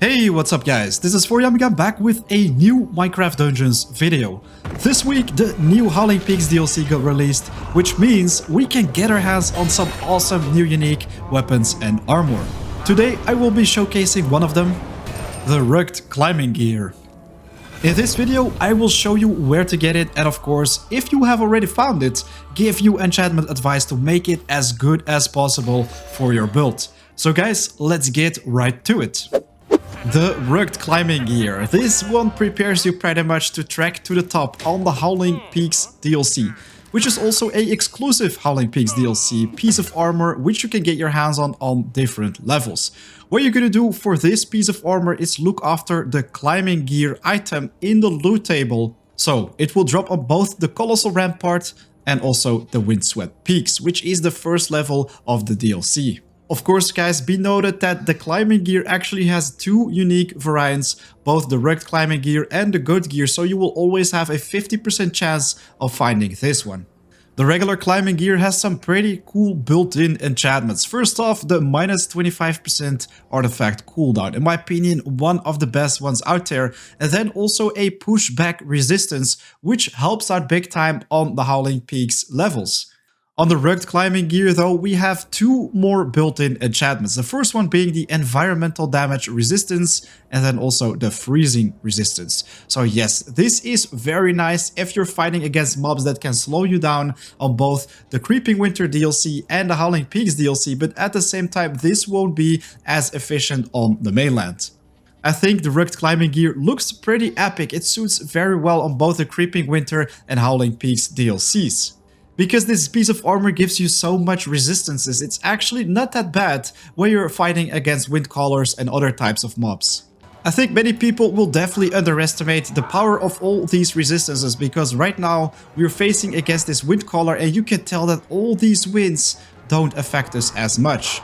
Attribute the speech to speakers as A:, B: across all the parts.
A: Hey, what's up guys? This is Yamiga back with a new Minecraft Dungeons video. This week the new Howling Peaks DLC got released, which means we can get our hands on some awesome new unique weapons and armor. Today I will be showcasing one of them, the rugged climbing gear. In this video I will show you where to get it, and of course, if you have already found it, give you enchantment advice to make it as good as possible for your build. So guys, let's get right to it. The rugged climbing gear. This one prepares you pretty much to trek to the top on the Howling Peaks DLC, which is also a exclusive Howling Peaks DLC piece of armor which you can get your hands on different levels. What you're gonna do for this piece of armor is look after the climbing gear item in the loot table. So it will drop on both the Colossal Rampart and also the Windswept Peaks, which is the first level of the DLC. Of course, guys, be noted that the climbing gear actually has two unique variants, both the rugged climbing gear and the goat gear, so you will always have a 50% chance of finding this one. The regular climbing gear has some pretty cool built-in enchantments. First off, the minus 25% artifact cooldown, in my opinion, one of the best ones out there, and then also a pushback resistance, which helps out big time on the Howling Peaks levels. On the rugged climbing gear though, we have two more built-in enchantments. The first one being the environmental damage resistance and then also the freezing resistance. So yes, this is very nice if you're fighting against mobs that can slow you down on both the Creeping Winter DLC and the Howling Peaks DLC, but at the same time this won't be as efficient on the mainland. I think the rugged climbing gear looks pretty epic. It suits very well on both the Creeping Winter and Howling Peaks DLCs. Because this piece of armor gives you so much resistances, it's actually not that bad when you're fighting against windcallers and other types of mobs. I think many people will definitely underestimate the power of all these resistances, because right now we're facing against this windcaller and you can tell that all these winds don't affect us as much.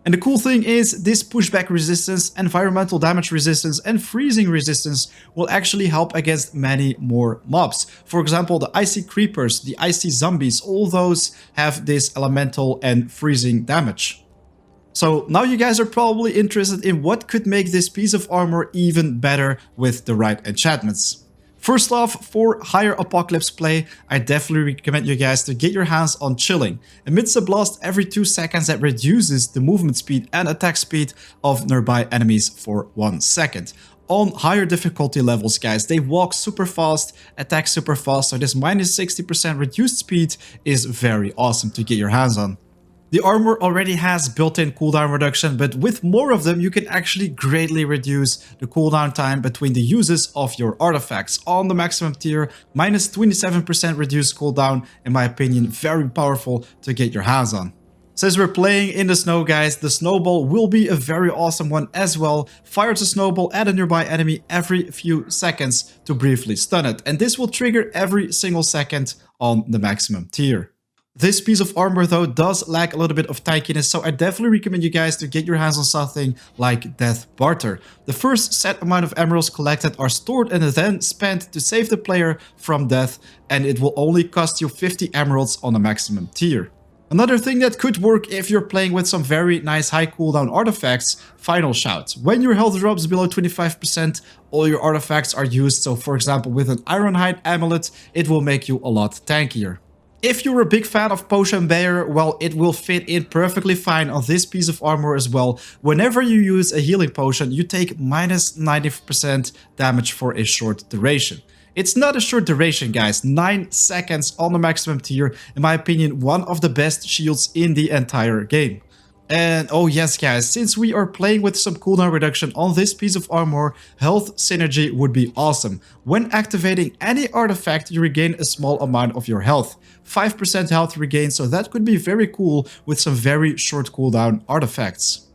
A: And the cool thing is, this pushback resistance, environmental damage resistance, and freezing resistance will actually help against many more mobs. For example, the icy creepers, the icy zombies, all those have this elemental and freezing damage. So now you guys are probably interested in what could make this piece of armor even better with the right enchantments. First off, for higher apocalypse play, I definitely recommend you guys to get your hands on Chilling. Emits a blast every 2 seconds that reduces the movement speed and attack speed of nearby enemies for 1 second. On higher difficulty levels, guys, they walk super fast, attack super fast, so this minus 60% reduced speed is very awesome to get your hands on. The armor already has built-in cooldown reduction, but with more of them you can actually greatly reduce the cooldown time between the uses of your artifacts. On the maximum tier, minus 27% reduced cooldown, in my opinion, very powerful to get your hands on. Since we're playing in the snow, guys, the snowball will be a very awesome one as well. Fires a snowball at a nearby enemy every few seconds to briefly stun it, and this will trigger every single second on the maximum tier. This piece of armor though does lack a little bit of tankiness, so I definitely recommend you guys to get your hands on something like Death Barter. The first set amount of emeralds collected are stored and then spent to save the player from death, and it will only cost you 50 emeralds on the maximum tier. Another thing that could work if you're playing with some very nice high cooldown artifacts, Final Shout. When your health drops below 25%, all your artifacts are used, so for example with an Ironhide amulet, it will make you a lot tankier. If you're a big fan of Potion Bearer, well, it will fit in perfectly fine on this piece of armor as well. Whenever you use a healing potion, you take minus 90% damage for a short duration. It's not a short duration, guys. 9 seconds on the maximum tier. In my opinion, one of the best shields in the entire game. And oh yes guys, since we are playing with some cooldown reduction on this piece of armor, health synergy would be awesome. When activating any artifact, you regain a small amount of your health. 5% health regain, so that could be very cool with some very short cooldown artifacts.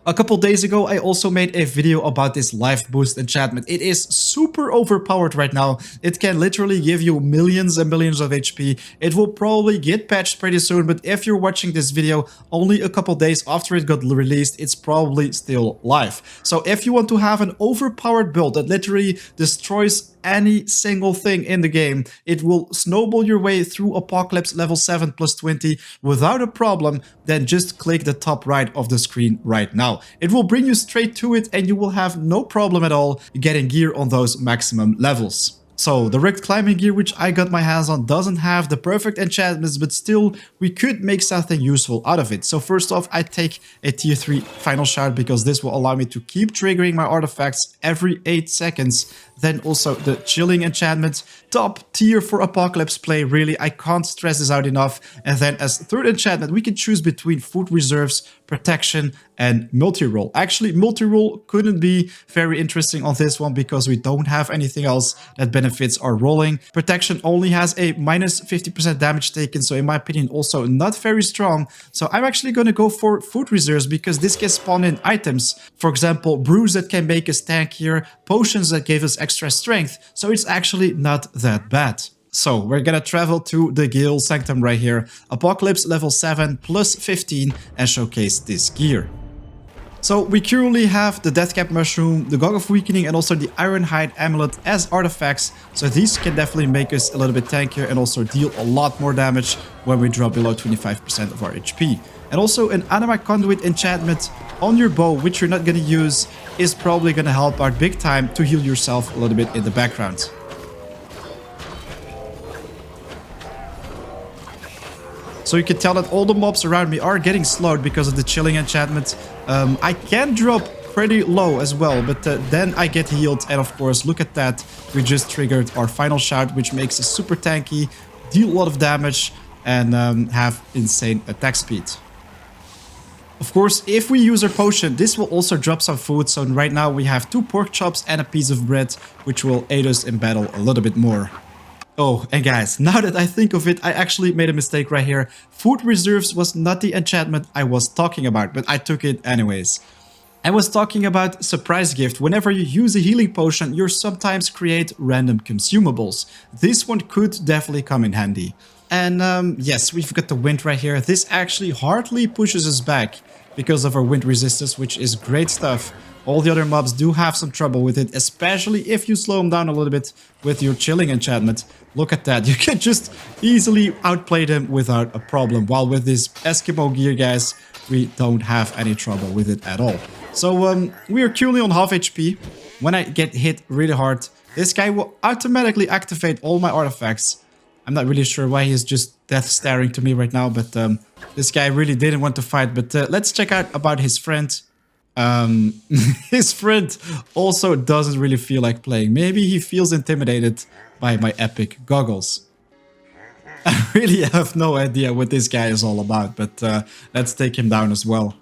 A: A couple days ago, I also made a video about this life boost enchantment. It is super overpowered right now. It can literally give you millions and millions of HP. It will probably get patched pretty soon, but if you're watching this video only a couple days after it got released, it's probably still live. So if you want to have an overpowered build that literally destroys any single thing in the game. It will snowball your way through Apocalypse level 7 plus 20 without a problem. Then just click the top right of the screen right now. It will bring you straight to it and you will have no problem at all getting gear on those maximum levels. So, the rigged climbing gear which I got my hands on doesn't have the perfect enchantments, but still, we could make something useful out of it. So first off, I take a tier 3 final shout because this will allow me to keep triggering my artifacts every 8 seconds. Then also the chilling enchantment, top tier for Apocalypse play, really, I can't stress this out enough. And then as third enchantment, we can choose between food reserves, protection, and multi-roll. Actually, multi-roll couldn't be very interesting on this one because we don't have anything else that benefits our rolling. Protection only has a minus 50% damage taken, so in my opinion also not very strong. So I'm actually going to go for food reserves because this can spawn in items. For example, brews that can make us tankier, potions that give us extra strength, so it's actually not that bad. So we're gonna travel to the Gale Sanctum right here, Apocalypse level 7 plus 15, and showcase this gear. So we currently have the Deathcap Mushroom, the Gog of Weakening, and also the Ironhide Amulet as artifacts, so these can definitely make us a little bit tankier and also deal a lot more damage when we drop below 25% of our HP. And also an Anima Conduit enchantment on your bow, which you're not going to use, is probably going to help out big time to heal yourself a little bit in the background. So you can tell that all the mobs around me are getting slowed because of the chilling enchantment. I can drop pretty low as well, but then I get healed. And of course, look at that. We just triggered our final shout, which makes us super tanky, deal a lot of damage, and have insane attack speed. Of course, if we use our potion, this will also drop some food. So right now we have 2 pork chops and a piece of bread, which will aid us in battle a little bit more. Oh, and guys, now that I think of it, I actually made a mistake right here. Food reserves was not the enchantment I was talking about, but I took it anyways. I was talking about surprise gift. Whenever you use a healing potion, you sometimes create random consumables. This one could definitely come in handy. And yes, we've got the wind right here. This actually hardly pushes us back because of our wind resistance, which is great stuff. All the other mobs do have some trouble with it, especially if you slow them down a little bit with your chilling enchantment. Look at that, you can just easily outplay them without a problem. While with this Eskimo gear, guys, we don't have any trouble with it at all. So we are currently on half HP. When I get hit really hard, this guy will automatically activate all my artifacts. I'm not really sure why he's just death staring to me right now, but this guy really didn't want to fight. But let's check out about his friend. His friend also doesn't really feel like playing. Maybe he feels intimidated by my epic goggles. I really have no idea what this guy is all about, but let's take him down as well.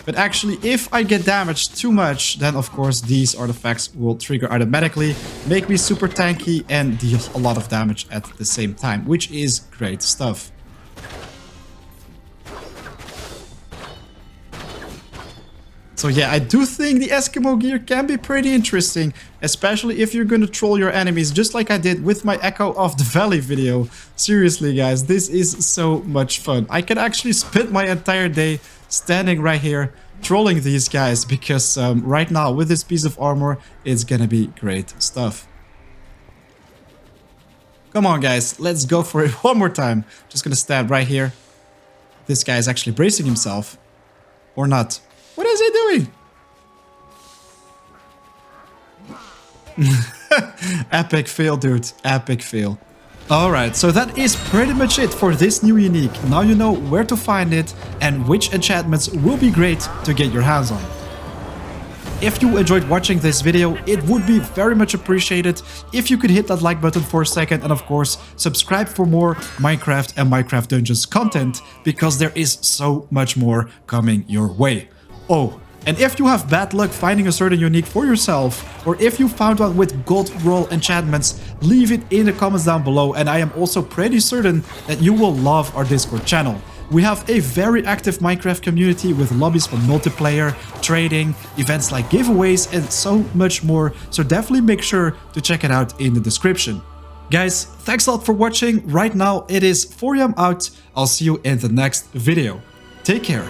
A: But actually, if I get damaged too much, then of course these artifacts will trigger automatically, make me super tanky and deal a lot of damage at the same time, which is great stuff. So yeah, I do think the Eskimo gear can be pretty interesting, especially if you're gonna troll your enemies, just like I did with my Echo of the Valley video. Seriously guys, this is so much fun. I can actually spend my entire day standing right here trolling these guys because right now with this piece of armor, it's gonna be great stuff. Come on guys, let's go for it one more time. Just gonna stand right here. This guy is actually bracing himself. Or not. What is he doing? Epic fail, dude. Epic fail. Alright, so that is pretty much it for this new unique. Now you know where to find it and which enchantments will be great to get your hands on. If you enjoyed watching this video, it would be very much appreciated if you could hit that like button for a second and of course subscribe for more Minecraft and Minecraft Dungeons content because there is so much more coming your way. Oh, and if you have bad luck finding a certain unique for yourself, or if you found one with gold roll enchantments, leave it in the comments down below, and I am also pretty certain that you will love our Discord channel. We have a very active Minecraft community with lobbies for multiplayer, trading, events like giveaways, and so much more, so definitely make sure to check it out in the description. Guys, thanks a lot for watching. Right now it is 4 AM out. I'll see you in the next video. Take care.